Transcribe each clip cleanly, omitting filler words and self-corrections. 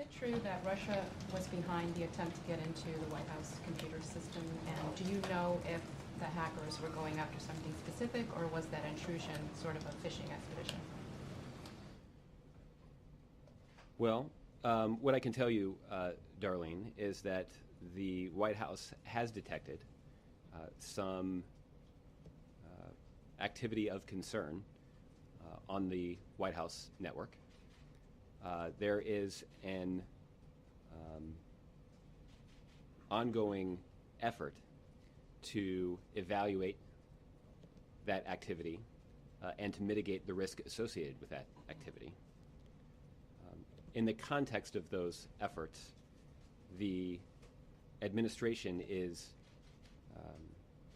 it true that Russia was behind the attempt to get into the White House computer system? And do you know if the hackers were going after something specific, or was that intrusion sort of a fishing expedition? Well, what I can tell you, Darlene, is that the White House has detected some activity of concern on the White House network. There is an ongoing effort to evaluate that activity and to mitigate the risk associated with that activity. In the context of those efforts, the administration is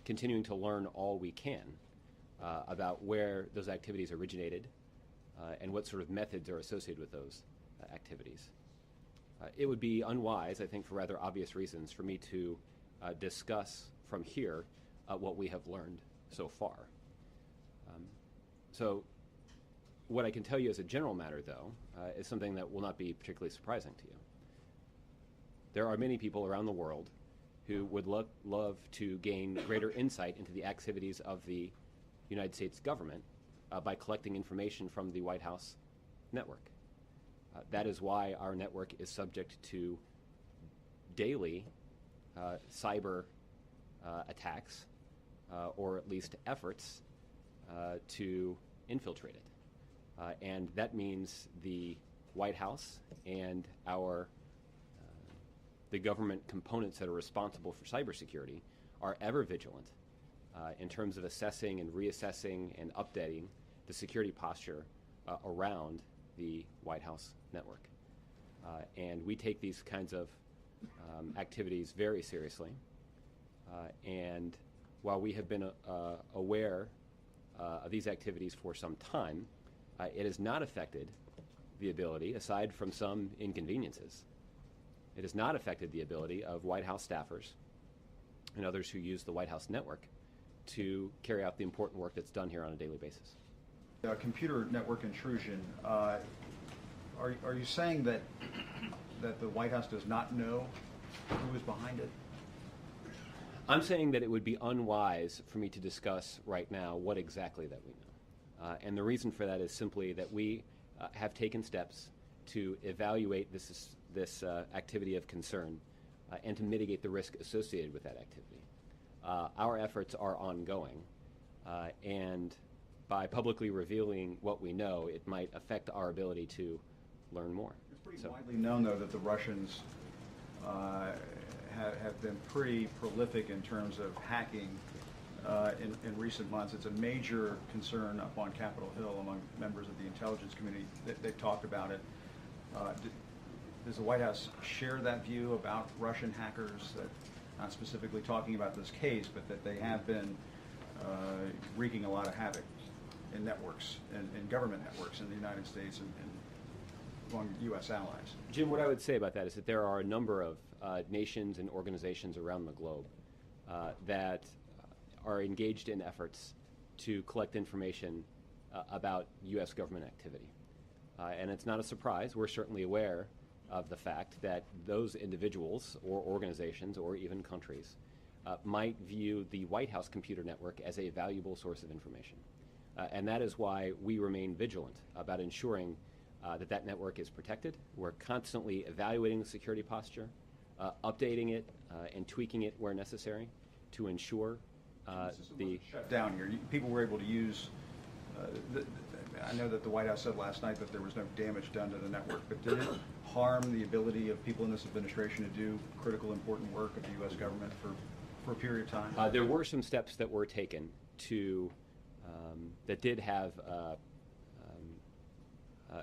continuing to learn all we can about where those activities originated and what sort of methods are associated with those activities. It would be unwise, I think, for rather obvious reasons, for me to discuss from here what we have learned so far. So what I can tell you as a general matter, though, is something that will not be particularly surprising to you. There are many people around the world who would love to gain greater insight into the activities of the United States government by collecting information from the White House network. That is why our network is subject to daily cyber attacks, or at least efforts to infiltrate it. And that means the White House and the government components that are responsible for cybersecurity are ever vigilant in terms of assessing and reassessing and updating the security posture around the White House network. And we take these kinds of activities very seriously. And while we have been aware of these activities for some time, it has not affected the ability, aside from some inconveniences, it has not affected the ability of White House staffers and others who use the White House network to carry out the important work that's done here on a daily basis. Computer network intrusion, are you saying that the White House does not know who is behind it? I'm saying that it would be unwise for me to discuss right now what exactly that we know. And the reason for that is simply that we have taken steps to evaluate this activity of concern and to mitigate the risk associated with that activity. Our efforts are ongoing, and by publicly revealing what we know, it might affect our ability to learn more. It's pretty widely known, though, that the Russians have been pretty prolific in terms of hacking in recent months. It's a major concern up on Capitol Hill among members of the intelligence community. They've talked about it. Does the White House share that view about Russian hackers, that not specifically talking about this case, but that they have been wreaking a lot of havoc in networks, in government networks in the United States and among U.S. allies? Jim, what I would say about that is that there are a number of nations and organizations around the globe that are engaged in efforts to collect information about U.S. government activity. And it's not a surprise. We're certainly aware of the fact that those individuals or organizations or even countries might view the White House computer network as a valuable source of information. And that is why we remain vigilant about ensuring that network is protected. We're constantly evaluating the security posture, updating it, and tweaking it where necessary to ensure the shut down here. People were able to use. I know that the White House said last night that there was no damage done to the network, but did it harm the ability of people in this administration to do critical, important work of the U.S. government for a period of time? There were some steps that were taken to that did have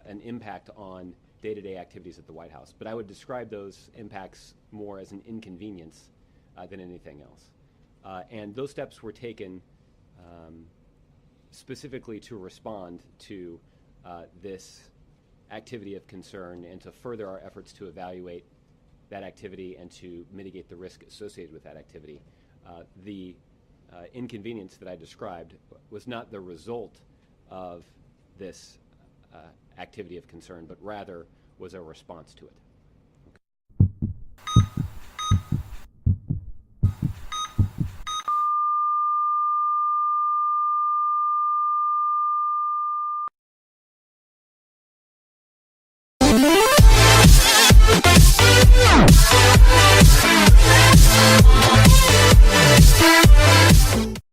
an impact on day-to-day activities at the White House, but I would describe those impacts more as an inconvenience than anything else. And those steps were taken specifically to respond to this activity of concern and to further our efforts to evaluate that activity and to mitigate the risk associated with that activity. The inconvenience that I described was not the result of this activity of concern, but rather was a response to it. Thank you.